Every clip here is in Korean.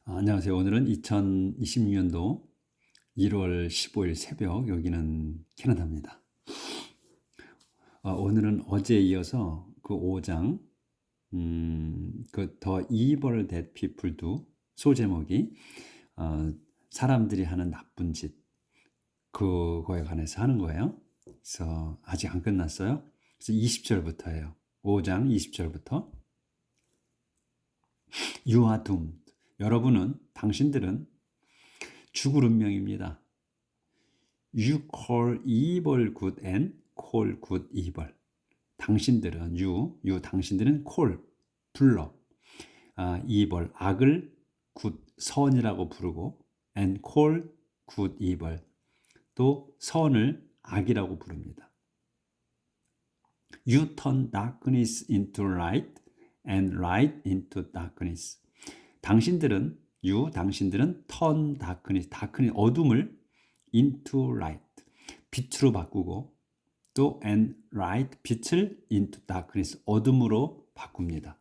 안녕하세요. 오늘은 2026년도 1월 15일 새벽, 여기는 캐나다입니다. 오늘은 어제에 이어서 그 5장, 그 The Evil That People Do, 소제목이 사람들이 하는 나쁜 짓, 그거에 관해서 하는 거예요. 그래서 아직 안 끝났어요. 그래서 20절부터예요. 5장 20절부터. You are doomed. 당신들은 죽을 운명입니다. You call evil good and call good evil. 당신들은 당신들은 call 불러 evil 악을 good 선이라고 부르고 and call good evil 또 선을 악이라고 부릅니다. You turn darkness into light and light into darkness. 당신들은 turn darkness 어둠을 into light 빛으로 바꾸고 또 and light 빛을 into darkness 어둠으로 바꿉니다.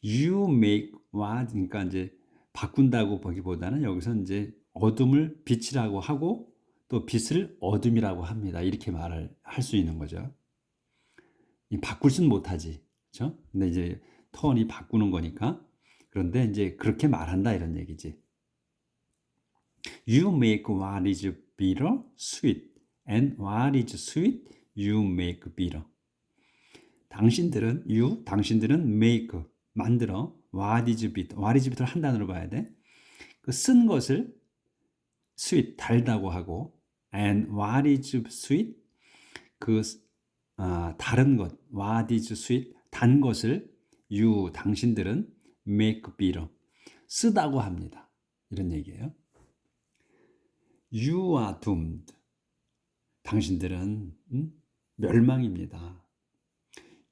You make what 그러니까 이제 바꾼다고 보기보다는 여기서 이제 어둠을 빛이라고 하고 또 빛을 어둠이라고 합니다. 이렇게 말을 할 수 있는 거죠. 바꿀 수는 못하지, 그렇죠? 근데 이제 턴이 바꾸는 거니까 그런데 이제 그렇게 말한다 이런 얘기지. You make what is bitter sweet, and what is sweet you make bitter. 당신들은 make 만들어 what is bitter 한 단어로 봐야 돼. 그 쓴 것을 sweet 달다고 하고, and what is sweet 그 다른 것 what is sweet 단 것을 당신들은 make bitter 쓰다고 합니다. 이런 얘기예요. You are doomed. 당신들은 멸망입니다.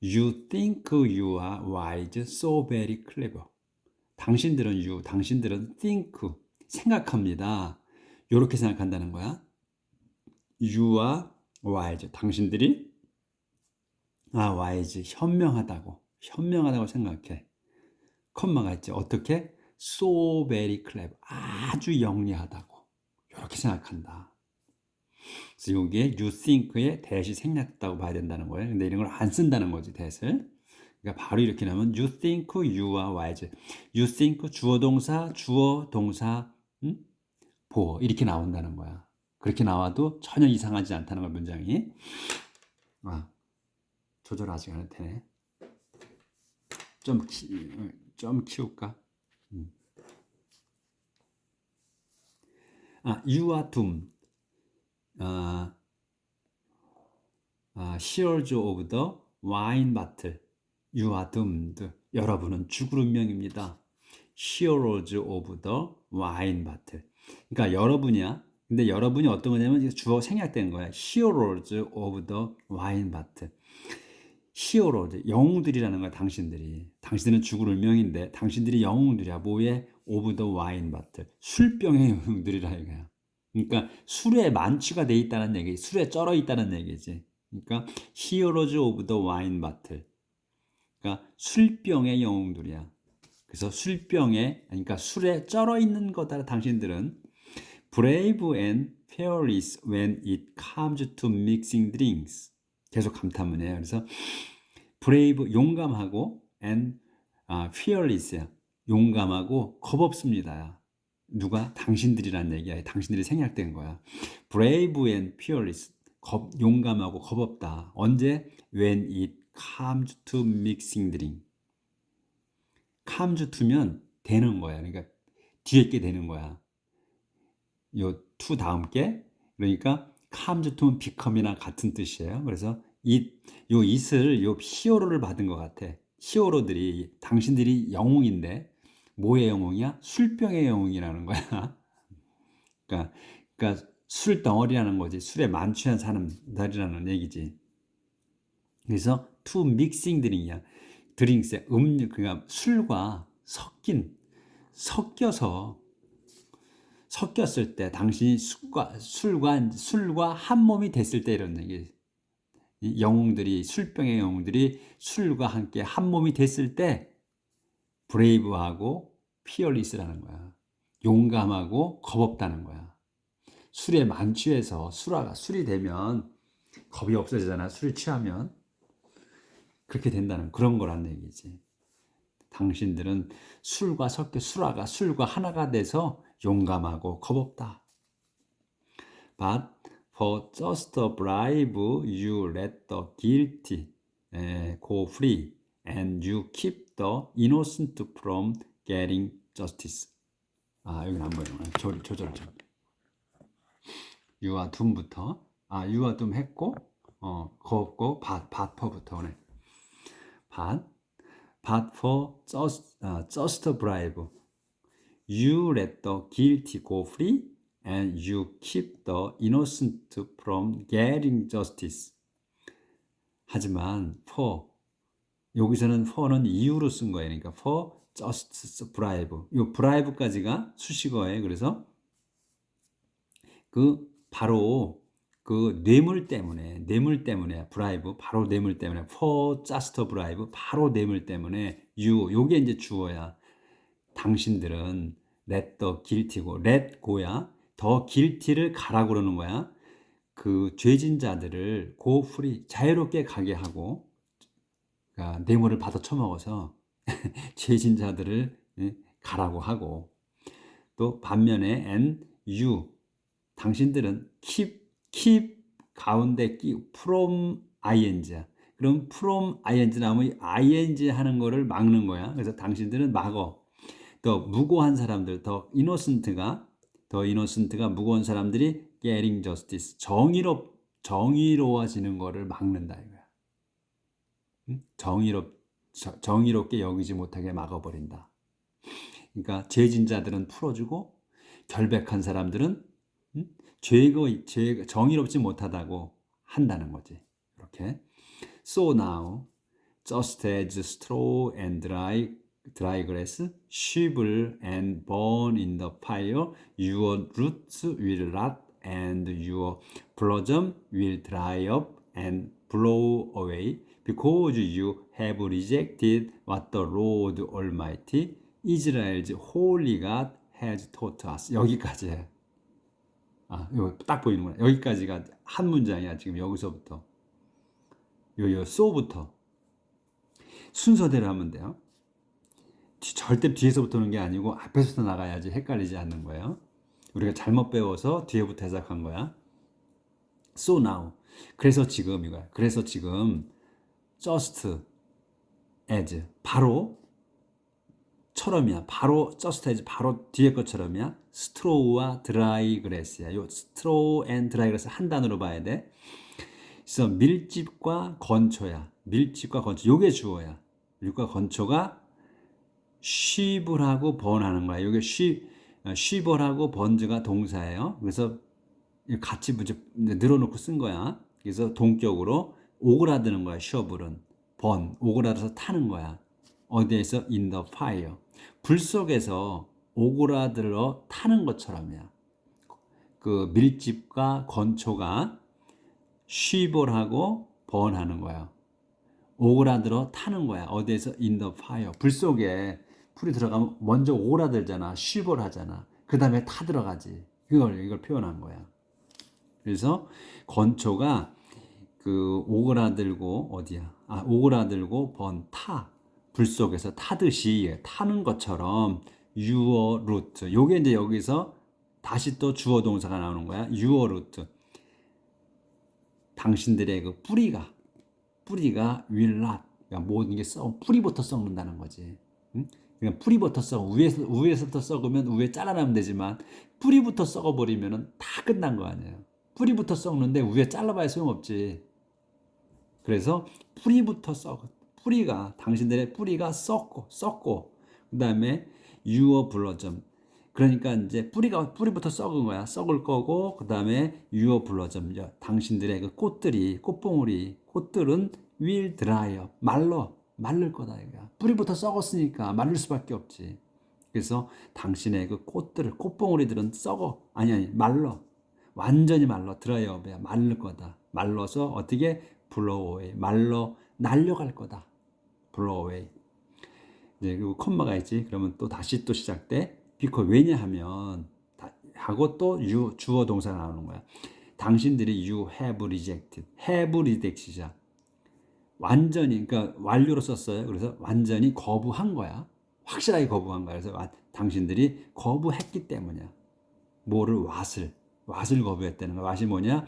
You think you are wise, so very clever. 당신들은 think 생각합니다. 이렇게 생각한다는 거야. You are wise. 당신들이 wise 현명하다고 생각해. 컴마가 있죠. 어떻게? So very clever. 아주 영리하다고. 이렇게 생각한다. 그래서 여기에 you think의 대시 생략했다고 봐야 된다는 거예요. 근데 이런 걸 안 쓴다는 거지, 대를. 그러니까 바로 이렇게 나오면 you think you are wise. You think 주어 동사 보어 이렇게 나온다는 거야. 그렇게 나와도 전혀 이상하지 않다는 걸 문장이. 조절 아직 안 되네. 좀 키울까? You are doomed. Heroes of the wine battle. You are doomed. 여러분은 죽을 운명입니다. Heroes of the wine battle. 그러니까 여러분이야. 근데 여러분이 어떤 거냐면 주어 생략된 거야. Heroes of the wine battle. Heroes, 영웅들이라는 거야. 당신들은 죽을 운명인데 당신들이 영웅들이야. 뭐에? Of the wine battle. 술병의 영웅들이라 이거야. 그러니까 술에 만취가 돼 있다는 얘기, 술에 쩔어 있다는 얘기지. 그러니까 Heroes of the wine battle. 그러니까 술병의 영웅들이야. 그래서 그러니까 술에 쩔어 있는 거다. 당신들은 brave and fearless when it comes to mixing drinks. 계속 감탄문이에요. 그래서 brave 용감하고 and fearless야. 용감하고 겁없습니다. 누가? 당신들이란 얘기야. 당신들이 생략된 거야. brave and fearless. 용감하고 겁없다. 언제? when it comes to mixing drink. comes to면 되는 거야. 그러니까 뒤에 게 되는 거야. 요 to 다음 게. 그러니까 comes to면 become이나 같은 뜻이에요. 그래서 요 히어로를 받은 것 같아. 히어로들이 당신들이 영웅인데 뭐의 영웅이야? 술병의 영웅이라는 거야. 그러니까 술 덩어리라는 거지. 술에 만취한 사람들이라는 얘기지. 그래서 to mixing drink이야. 드링스에 그러니까 술과 섞였을 때 당신이 술과 한 몸이 됐을 때 이런 얘기. 술병의 영웅들이 술과 함께 한 몸이 됐을 때 브레이브하고 fearless라는 거야. 용감하고 겁없다는 거야. 술에 만취해서 술이 되면 겁이 없어지잖아. 술이 취하면 그렇게 된다는 그런 거란 얘기지. 당신들은 술과 하나가 돼서 용감하고 겁없다. But for just a bribe, you let the guilty go free, and you keep the innocent from getting justice. 여기는 안 보이는 조절 좀. 유아 둠부터. 유아 둠 했고, 겁없고, 버부터 오네. But for just a bribe, you let the guilty go free, and you keep the innocent from getting justice. 하지만 for 여기서는 for는 이유로 쓴 거예요. 그러니까 for just bribe. 이 bribe까지가 수식어예요. 그래서 바로 뇌물 때문에 bribe 바로 뇌물 때문에 for just a bribe 바로 뇌물 때문에 요게 이제 주어야. 당신들은 let the guilty고 let go야. 더 guilty를 가라고 그러는 거야. 죄진 자들을 go free 자유롭게 가게 하고 뇌물을 받아 처먹어서 죄진 자들을 가라고 하고 또 반면에 and you 당신들은 keep 가운데 from ing야. 그럼 from ing 나오면 ing 하는 거를 막는 거야. 그래서 당신들은 막어. 더 무고한 사람들, 더 innocent가 무고한 사람들이 getting justice 정의로워지는 거를 막는다 이거야. 정의롭게 여기지 못하게 막아버린다. 그러니까 죄진 자들은 풀어주고 결백한 사람들은 정의롭지 못하다고 한다는 거지. 이렇게. So now, just as straw and dry grass shrivel and burn in the fire, your roots will rot and your blossom will dry up and blow away because you have rejected what the Lord Almighty, Israel's holy God, has taught us. 여기까지. 이거 딱 보이는구나. 여기까지가 한 문장이야. 지금 여기서부터. so부터. 순서대로 하면 돼요. 절대 뒤에서부터 오는 게 아니고 앞에서부터 나가야지 헷갈리지 않는 거예요. 우리가 잘못 배워서 뒤에부터 해석한 거야. So now. 그래서 지금 이거야. 그래서 지금 just as 바로 처럼이야. 바로 just as 바로 뒤에 것처럼이야. straw와 dry grass야. 요 straw and dry grass 한 단어로 봐야 돼. 그래서 밀집과 건초야. 밀집과 건초. 요게 주어야. 밀집과 건초가 쉬불하고 번하는 거야. 요게 쉬벌하고 번즈가 동사예요. 그래서 같이 늘어놓고 쓴 거야. 그래서 동격으로 오그라드는 거야. 쉬어불은 오그라들어서 타는 거야. 어디에서? in the fire. 불 속에서 오그라들어 타는 것처럼이야. 밀집과 건초가 쉬벌하고 번하는 거야. 오그라들어 타는 거야. 어디에서? in the fire. 불 속에 풀이 들어가면 먼저 오그라들잖아. 쉬벌하잖아. 그 다음에 타 들어가지. 이걸 표현한 거야. 그래서 건초가 오그라들고 어디야? 오그라들고 타. 불 속에서 타듯이 타는 것처럼 your root. 요게 이제 여기서 다시 또 주어 동사가 나오는 거야. your root. 당신들의 뿌리가 will not. 그러니까 모든 게 뿌리부터 썩는다는 거지. 응? 그러니까 뿌리부터 위에서부터 썩으면 위에 잘라내면 되지만 뿌리부터 썩어버리면 다 끝난 거 아니에요. 뿌리부터 썩는데 위에 잘라봐야 소용없지. 그래서 당신들의 뿌리가 썩고 그 다음에 your blossom. 그러니까 이제 뿌리부터 썩은 거야. 썩을 거고 그 다음에 your blossom. 당신들의 꽃들은 will dry up. 말릴 거다 이거야. 뿌리부터 썩었으니까 말릴 수밖에 없지. 그래서 당신의 꽃봉오리들은 말라. 완전히 말라. dry up이야. 말릴 거다. 말라서 어떻게? blow away. 날려갈 거다. blow away. 이제 그 콤마가 있지. 그러면 또 다시 또 시작돼. because 왜냐하면 하고 또 주어 동사가 나오는 거야. 당신들이 you have rejected. have reject이자 완전히 그러니까 완료로 썼어요. 그래서 완전히 거부한 거야. 확실하게 거부한 거야. 그래서 당신들이 거부했기 때문이야. 뭐를 왓을 거부했다는 거야. 왓이 뭐냐?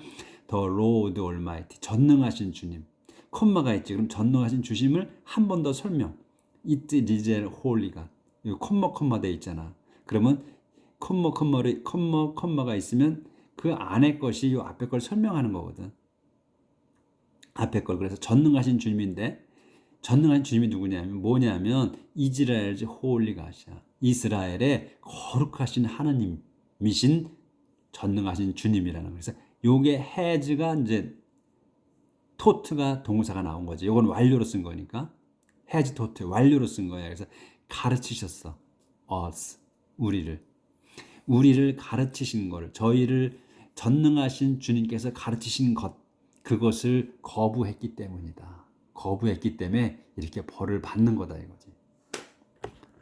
The Lord Almighty. 전능하신 주님. 콤마가 있지. 그럼 전능하신 주님을 한 번 더 설명. It is holy가. 이 콤마 돼 있잖아. 그러면 콤마가 있으면 그 안에 것이 이 앞에 걸 설명하는 거거든. 앞에 걸. 그래서 전능하신 주님인데 전능한 주님이 누구냐면 뭐냐면 이스라엘의 홀리 갓이야. 이스라엘의 거룩하신 하나님이신 전능하신 주님이라는 거예요. 그래서 요게 has가 이제 토트가 동사가 나온 거지. 요건 완료로 쓴 거니까 has 토트 완료로 쓴 거예요. 그래서 가르치셨어. us 우리를 가르치신 걸 저희를 전능하신 주님께서 가르치신 것 그것을 거부했기 때문이다. 거부했기 때문에 이렇게 벌을 받는 거다 이거지.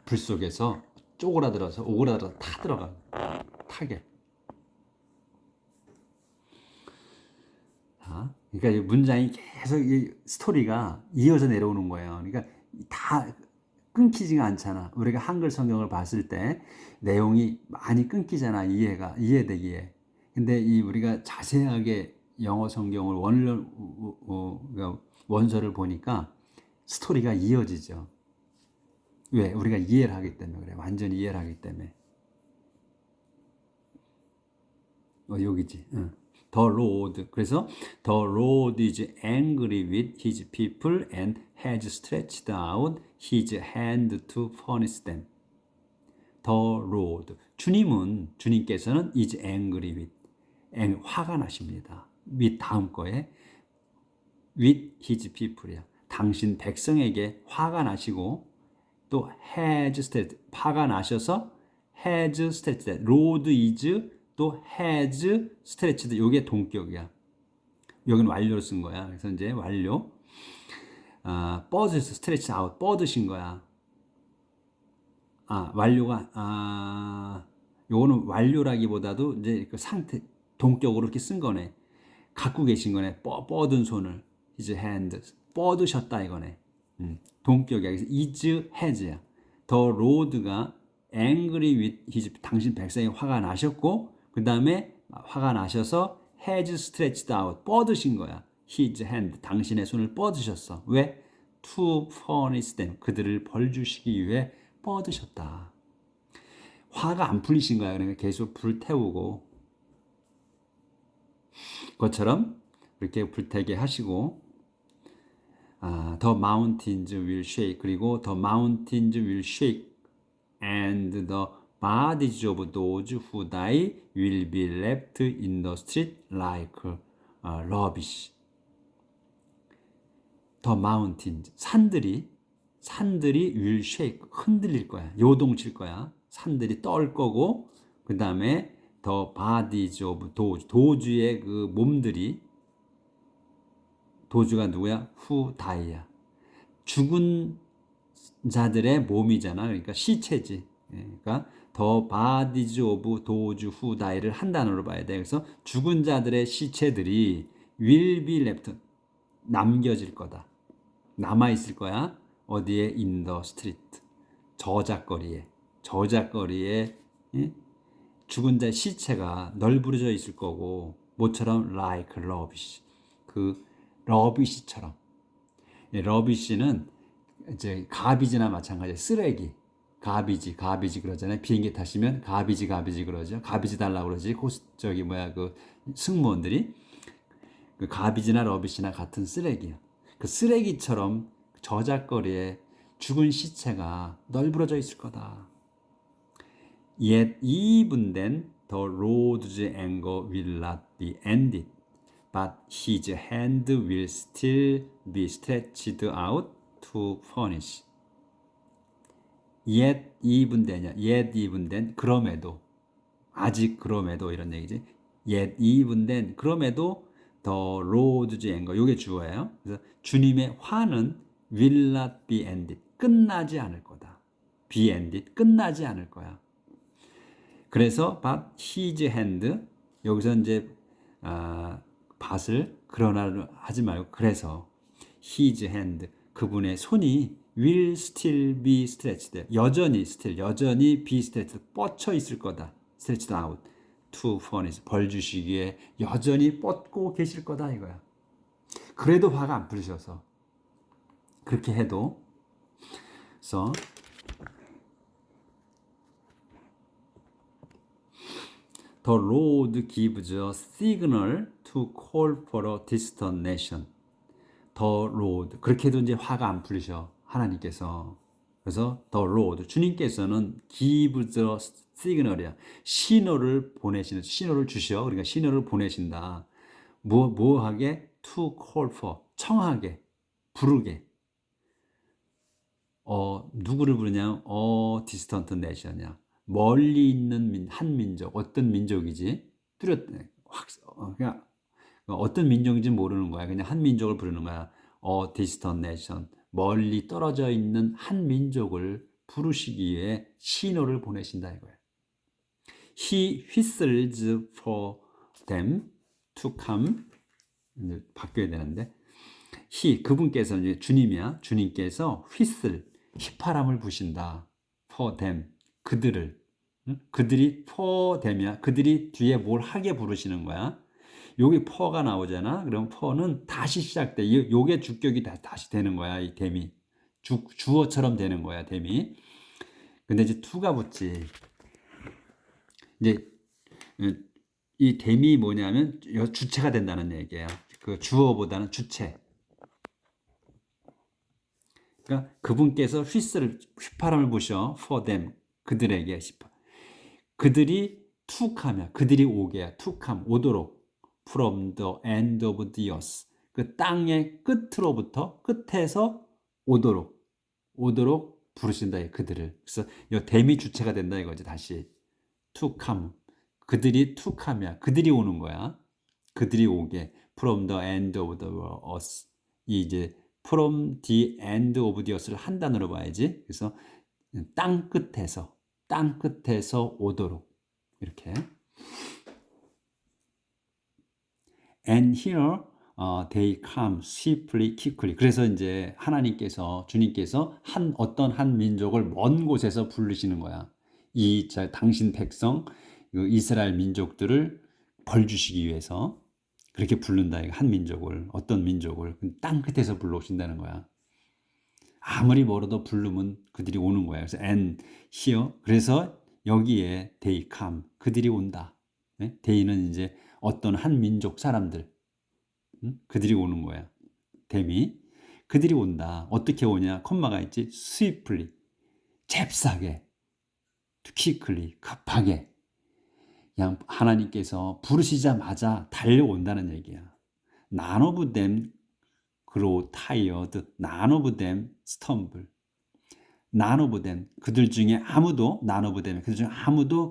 불 속에서 오그라들어서 타 들어가. 타게. 그러니까 이 문장이 계속 이 스토리가 이어져 내려오는 거예요. 그러니까 다 끊기지가 않잖아. 우리가 한글 성경을 봤을 때 내용이 많이 끊기잖아. 이해되기에. 근데 이 우리가 자세하게 영어 성경을 원서를 보니까 스토리가 이어지죠. 왜? 우리가 이해를 하기 때문에 그래. 완전히 이해를 하기 때문에. 여기지. The Lord. 그래서 The Lord is angry with his people and has stretched out his hand to punish them. The Lord. 주님께서는 is angry with. 화가 나십니다. with 다음 거에 with his people이야. 당신 백성에게 화가 나시고 또 has stretched. 화가 나셔서 has stretched. Lord is 또 has stretched 요게 동격이야. 여기는 완료로 쓴 거야. 그래서 이제 완료. 뻗으셔서 stretch out 뻗으신 거야. 완료가 요거는 완료라기보다도 이제 그 상태 동격으로 이렇게 쓴 거네. 갖고 계신 거네. 뻗은 손을 his hand 뻗으셨다 이거네. 동격이야. 그래서 is has야. The Lord가 angry with his 당신 백성이 화가 나셨고 그 다음에 화가 나셔서 has stretched out 뻗으신 거야. his hand 당신의 손을 뻗으셨어. 왜? to punish them 그들을 벌 주시기 위해 뻗으셨다. 화가 안 풀리신 거야. 그러니까 계속 불 태우고 그것처럼 이렇게 불태게 하시고 the mountains will shake 그리고 the mountains will shake and the bodies of those who die will be left in the street like rubbish. The mountains 산들이 will shake 흔들릴 거야. 요동칠 거야. 산들이 떨 거고 그 다음에 the bodies of 도주의 그 몸들이 도주가 누구야? who die야. 죽은 자들의 몸이잖아. 그러니까 시체지. 그러니까 the bodies of those who die를 한 단어로 봐야 돼. 그래서 죽은 자들의 시체들이 will be left 남겨질 거다. 남아 있을 거야. 어디에? in the street. 저작거리에 죽은 자의 시체가 널브러져 있을 거고 뭐처럼 like rubbish. 그 러비시처럼. 러비시는 이제 가비지나 마찬가지예요. 쓰레기. 가비지 그러잖아요. 비행기 타시면 가비지 그러죠. 가비지 달라고 그러지. 그 승무원들이 그 가비지나 러비시나 같은 쓰레기야. 그 쓰레기처럼 저작거리에 죽은 시체가 널브러져 있을 거다. Yet even then the Lord's anger will not be ended, but his hand will still be stretched out to punish. Yet even then 그럼에도 아직 그럼에도 이런 얘기지. Yet even then 그럼에도 the Lord's anger 요게 주어예요. 그래서 주님의 화는 will not be ended 끝나지 않을 거다. be ended. 끝나지 않을 거야. 그래서 but his hand 여기서 이제 밭을 그러나 하지 말고 그래서 his hand 그분의 손이 will still be stretched 여전히 still 여전히 be stretched 뻗쳐 있을 거다. stretched out to furnish 벌 주시기에 여전히 뻗고 계실 거다 이거야. 그래도 화가 안 풀리셔서 그렇게 해도 그래서 The Lord gives a signal to call for a distant nation. The Lord 그렇게도 이제 화가 안 풀리셔 하나님께서. 그래서 The Lord 주님께서는 gives a signal이야. 신호를 보내시는 신호를 주셔. 그러니까 신호를 보내신다. 뭐하게 to call for 청하게 부르게. 누구를 부르냐? distant nation이야. 멀리 있는 한 민족. 어떤 민족이지? 그냥 어떤 민족인지 모르는 거야. 그냥 한 민족을 부르는 거야. distant nation. 멀리 떨어져 있는 한 민족을 부르시기 위해 신호를 보내신다 이거야. He whistles for them to come. 이제 바뀌어야 되는데. 그분께서 이제 주님이야. 주님께서 whistle 휘파람을 부신다. for them 그들을 그들이 for them이야. 그들이 뒤에 뭘 하게 부르시는 거야. 여기 for가 나오잖아. 그럼 for는 다시 시작돼. 요게 주격이 다시 되는 거야. 이 them이 주어처럼 되는 거야. them이. 근데 이제 to가 붙지. 이제 이 them이 뭐냐면 주체가 된다는 얘기예요. 그 주어보다는 주체. 그러니까 그분께서 휘파람을 부셔 for them 그들에게 그들이 툭하며 그들이 오게 툭함 오도록 from the end of the earth 그 땅의 끝으로부터 끝에서 오도록 부르신다 그들을. 그래서 이 댐이 주체가 된다 이거지. 다시 툭함 그들이 툭하며 그들이 오는 거야. 그들이 오게 from the end of the earth 이 이제 from the end of the earth를 한 단어로 봐야지. 그래서 땅 끝에서 오도록 이렇게. And here they come swiftly, quickly. 그래서 이제 하나님께서 주님께서 어떤 한 민족을 먼 곳에서 부르시는 거야. 당신 백성 이스라엘 민족들을 벌 주시기 위해서 그렇게 부른다. 한 민족을 어떤 민족을 땅 끝에서 불러오신다는 거야. 아무리 멀어도 부르면 그들이 오는 거야. 그래서 and here 그래서 여기에 they come 그들이 온다. 네? they는 이제 어떤 한 민족 사람들 그들이 오는 거야. 댐이 그들이 온다. 어떻게 오냐? 콤마가 있지. swiftly 잽싸게 quickly 급하게 그냥 하나님께서 부르시자마자 달려온다는 얘기야. None of them grow tired. None of them stumble. None of them 그들 중에 아무도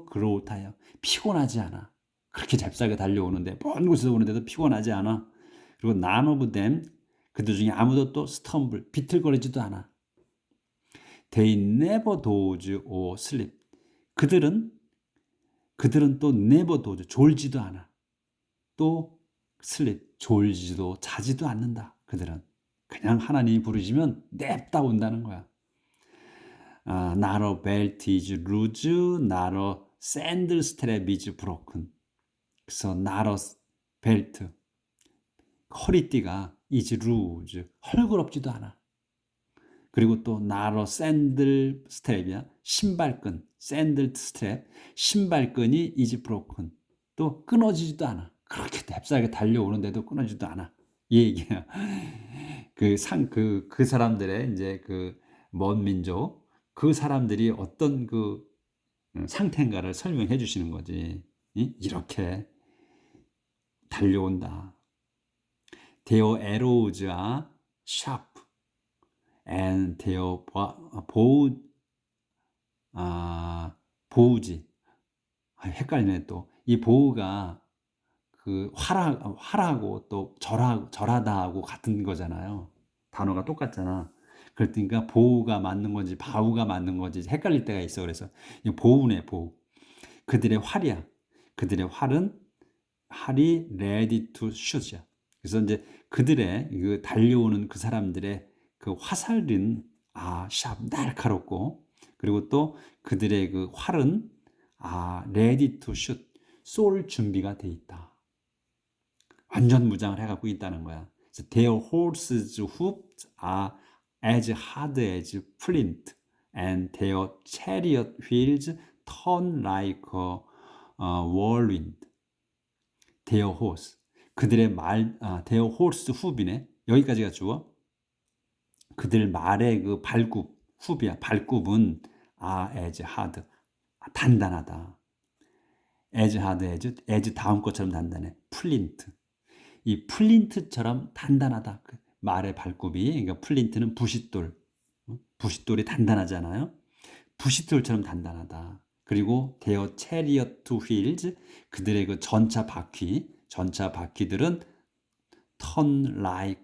grow tired 피곤하지 않아. 그렇게 잽싸게 달려오는데 먼 곳에서 오는데도 피곤하지 않아. 그리고 none of them 그들 중에 아무도 또 stumble 비틀거리지도 않아. They never doze or sleep. 그들은 또 never doze 졸지도 않아. 또 sleep 졸지도 자지도 않는다. 그들은 그냥 하나님이 부르시면 냅다 온다는 거야. Not a belt is loose, not a sandal strap is broken. 그래서 not a belt 허리띠가 is loose 헐그럽지도 않아. 그리고 또 not a sandal strap이야. 신발끈 sandal strap 신발끈이 is broken 또 끊어지지도 않아. 그렇게 잽싸게 달려오는데도 끊어지지도 않아. 이 얘기야. 그 사람들의 이제 그 먼 민족 그 사람들이 어떤 그 상태인가를 설명해 주시는 거지. 이렇게 달려온다. Their arrows are sharp and their bows 헷갈리네 또. 이 보우가 그 활하고 또 절하다하고 같은 거잖아요. 단어가 똑같잖아. 그러니까 보우가 맞는 건지 바우가 맞는 건지 헷갈릴 때가 있어. 그래서 이거 보우네, 보우. 그들의 활이야. 그들의 활이 ready to shoot이야. 그래서 이제 그들의 그 달려오는 그 사람들의 그 화살은 샵 날카롭고, 그리고 또 그들의 그 활은 ready to shoot, 쏠 준비가 돼 있다. 완전 무장을 해갖고 있다는 거야. 그래서 their horses' hooves are as hard as flint, and their chariot wheels turn like a whirlwind. their horse, 그들의 their horse hoof이네. 여기까지가 주어. 그들 말의 그 발굽, 훅이야. 발굽은 as hard, 단단하다. as hard as 다음 것처럼 단단해. 플린트, 이 플린트처럼 단단하다. 그 말의 발굽이, 그러니까 플린트는 부싯돌, 부싯돌이 단단하잖아요. 부싯돌처럼 단단하다. 그리고 their chariot wheels, 그들의 그 전차 바퀴들은 turn like,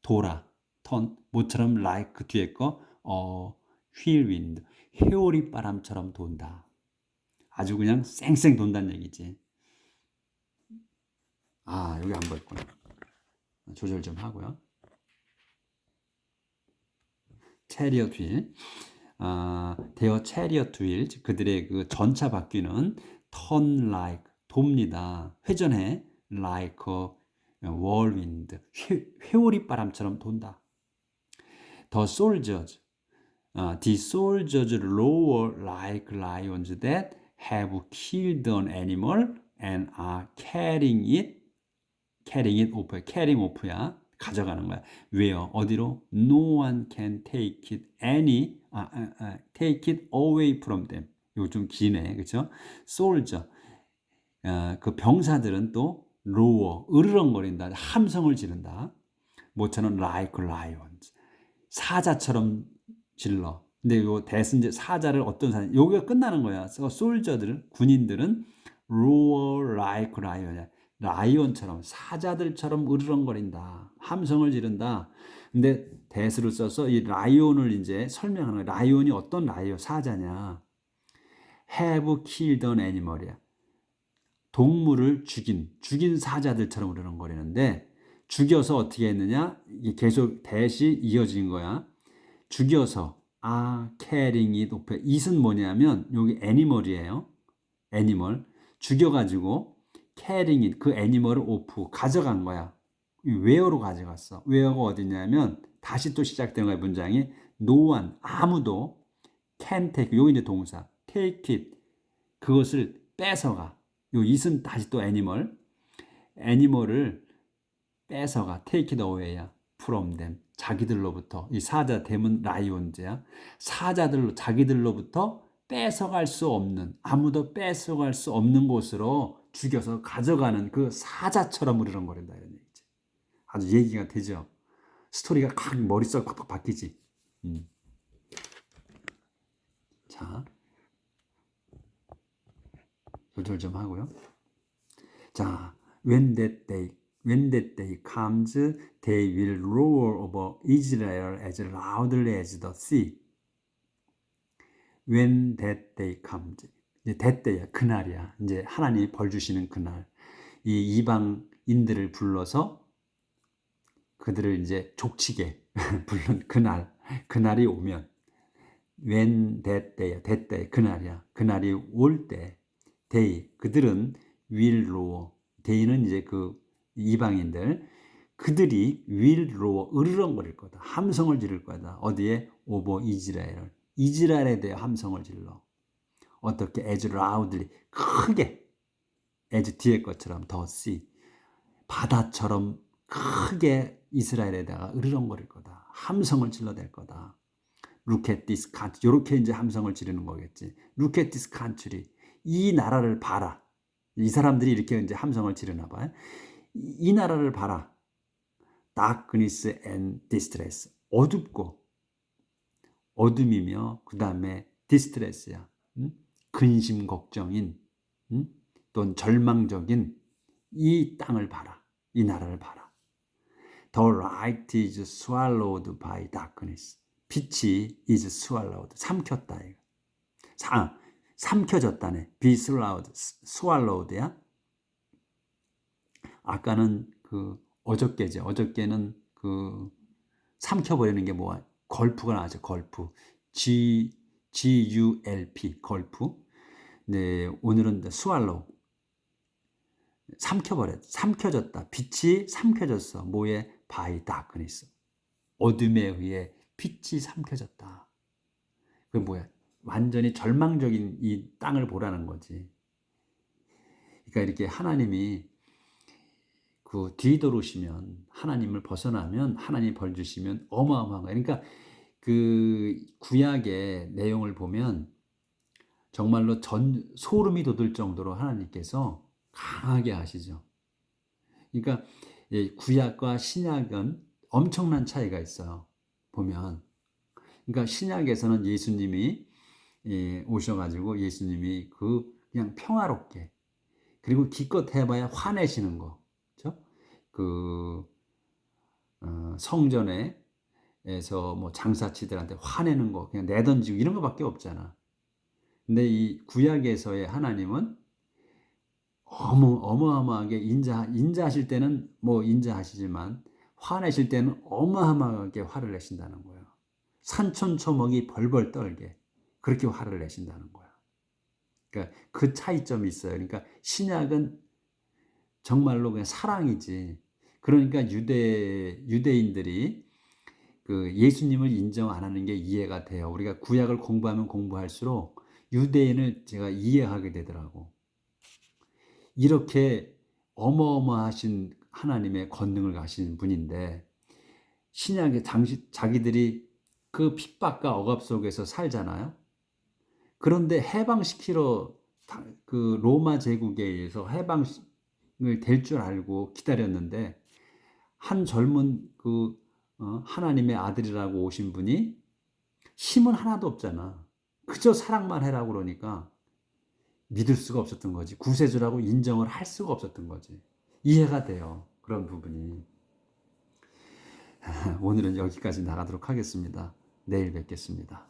돌아. turn, 모처럼 like 그 뒤에 거 whirlwind, 회오리 바람처럼 돈다. 아주 그냥 쌩쌩 돈다는 얘기지. 여기 안 보였구나. 조절 좀 하고요. chariot wheel, their chariot wheels, 그들의 그 전차 바퀴는 turn like, 돕니다. 회전해. like a whirlwind, 회오리 바람처럼 돈다. The soldiers roar like lions that have killed an animal and are carrying it off. carrying off야. 가져가는 거야. Where? 어디로? No one can take it away from them. 이거 좀 기네, 그렇죠? Soldier, 그 병사들은 또 roar, 으르렁거린다, 함성을 지른다. 모처럼 like lions, 사자처럼 질러. 근데 요 대신 이제 사자를 어떤 사자, 여기가 끝나는 거야. 솔저들은, 군인들은 roar like lion이야. 라이온처럼, 사자들처럼 으르렁거린다. 함성을 지른다. 근데 대수를 써서 이 라이온을 이제 설명하는 거야. 라이온이 어떤 라이온, 사자냐. have killed an animal이야. 동물을 죽인 사자들처럼 으르렁거리는데, 죽여서 어떻게 했느냐? 이게 계속 대시 이어진 거야. 죽여서, carrying it off. it은 뭐냐면, 여기 animal이에요. animal. 죽여가지고, carrying it, 그 animal을 off, 가져간 거야. where로 가져갔어. where가 어디냐면, 다시 또 시작된 거야, 문장이. no one, 아무도, can take, 요 이제 동사. take it, 그것을 뺏어가. 요 it은 다시 또 animal을 뺏어가. take it away야. from them, 자기들로부터. 이 사자, 댐은 라이온즈야. 사자들로, 자기들로부터 뺏어갈 수 없는, 아무도 뺏어갈 수 없는 곳으로 죽여서 가져가는 그 사자처럼 으르렁거린다, 이런 얘기지. 아주 얘기가 되죠. 스토리가 확 머릿속 팍팍 바뀌지. 자, 조절 좀 하고요. 자, when that day comes, they will roar over Israel as loudly as the sea. When that day comes. 이제 that day야, 그날이야. 이제 하나님이 벌 주시는 그날. 이 이방인들을 불러서 그들을 이제 족치게 부른 그날이 오면. When that day, 그날이야. 그날이 올 때, they, 그들은 will roar. they는 이제 그 이방인들, 그들이 will roar, 으르렁거릴 거다. 함성을 지를 거다. 어디에? over 이스라엘에 대해 함성을 질러. 어떻게? as loudly, 크게. as 뒤에 것처럼 the sea, 바다처럼 크게 이스라엘에다가 으르렁거릴 거다. 함성을 질러댈 거다. Look at this country. 이렇게 이제 함성을 지르는 거겠지. Look at this country. 이 나라를 봐라. 이 사람들이 이렇게 이제 함성을 지르나 봐요. 이 나라를 봐라. Darkness and distress. 어둡고, 어둠이며, 그 다음에 distress야. 근심, 걱정인, 또는 절망적인 이 땅을 봐라. 이 나라를 봐라. The light is swallowed by darkness. 빛이 is swallowed. 삼켰다. 이거. 삼켜졌다네. be swallowed. swallowed야. 아까는 그 어저께죠. 어저께는 그 삼켜버리는 게 뭐야? 걸프가 나왔죠. 걸프. Gulp. 걸프. 네, 오늘은 swallow. 삼켜졌다. 빛이 삼켜졌어. 뭐에? by darkness. 어둠에 의해 빛이 삼켜졌다. 그게 뭐야? 완전히 절망적인 이 땅을 보라는 거지. 그러니까 이렇게 하나님이 그 뒤돌으시면, 하나님을 벗어나면, 하나님 벌 주시면 어마어마한 거예요. 그러니까 그 구약의 내용을 보면 정말로 소름이 돋을 정도로 하나님께서 강하게 하시죠. 그러니까 구약과 신약은 엄청난 차이가 있어요. 보면. 그러니까 신약에서는 예수님이 오셔가지고 예수님이 그냥 평화롭게, 그리고 기껏 해봐야 화내시는 거, 그렇죠? 그 성전에서 뭐 장사치들한테 화내는 거, 그냥 내던지고 이런 거밖에 없잖아. 근데 이 구약에서의 하나님은 어마어마하게 인자하실 때는 뭐 인자하시지만 화내실 때는 어마어마하게 화를 내신다는 거예요. 산천초목이 벌벌 떨게 그렇게 화를 내신다는 거야. 그러니까 그 차이점이 있어요. 그러니까 신약은 정말로 그냥 사랑이지. 그러니까 유대인들이 그 예수님을 인정 안 하는 게 이해가 돼요. 우리가 구약을 공부하면 공부할수록 유대인을 제가 이해하게 되더라고. 이렇게 어마어마하신 하나님의 권능을 가신 분인데 신약의 자기들이 그 핍박과 억압 속에서 살잖아요. 그런데 해방시키러 그 로마 제국에 의해서 해방을 될 줄 알고 기다렸는데 한 젊은 그 하나님의 아들이라고 오신 분이 힘은 하나도 없잖아. 그저 사랑만 해라고 그러니까 믿을 수가 없었던 거지. 구세주라고 인정을 할 수가 없었던 거지. 이해가 돼요. 그런 부분이. 오늘은 여기까지 나가도록 하겠습니다. 내일 뵙겠습니다.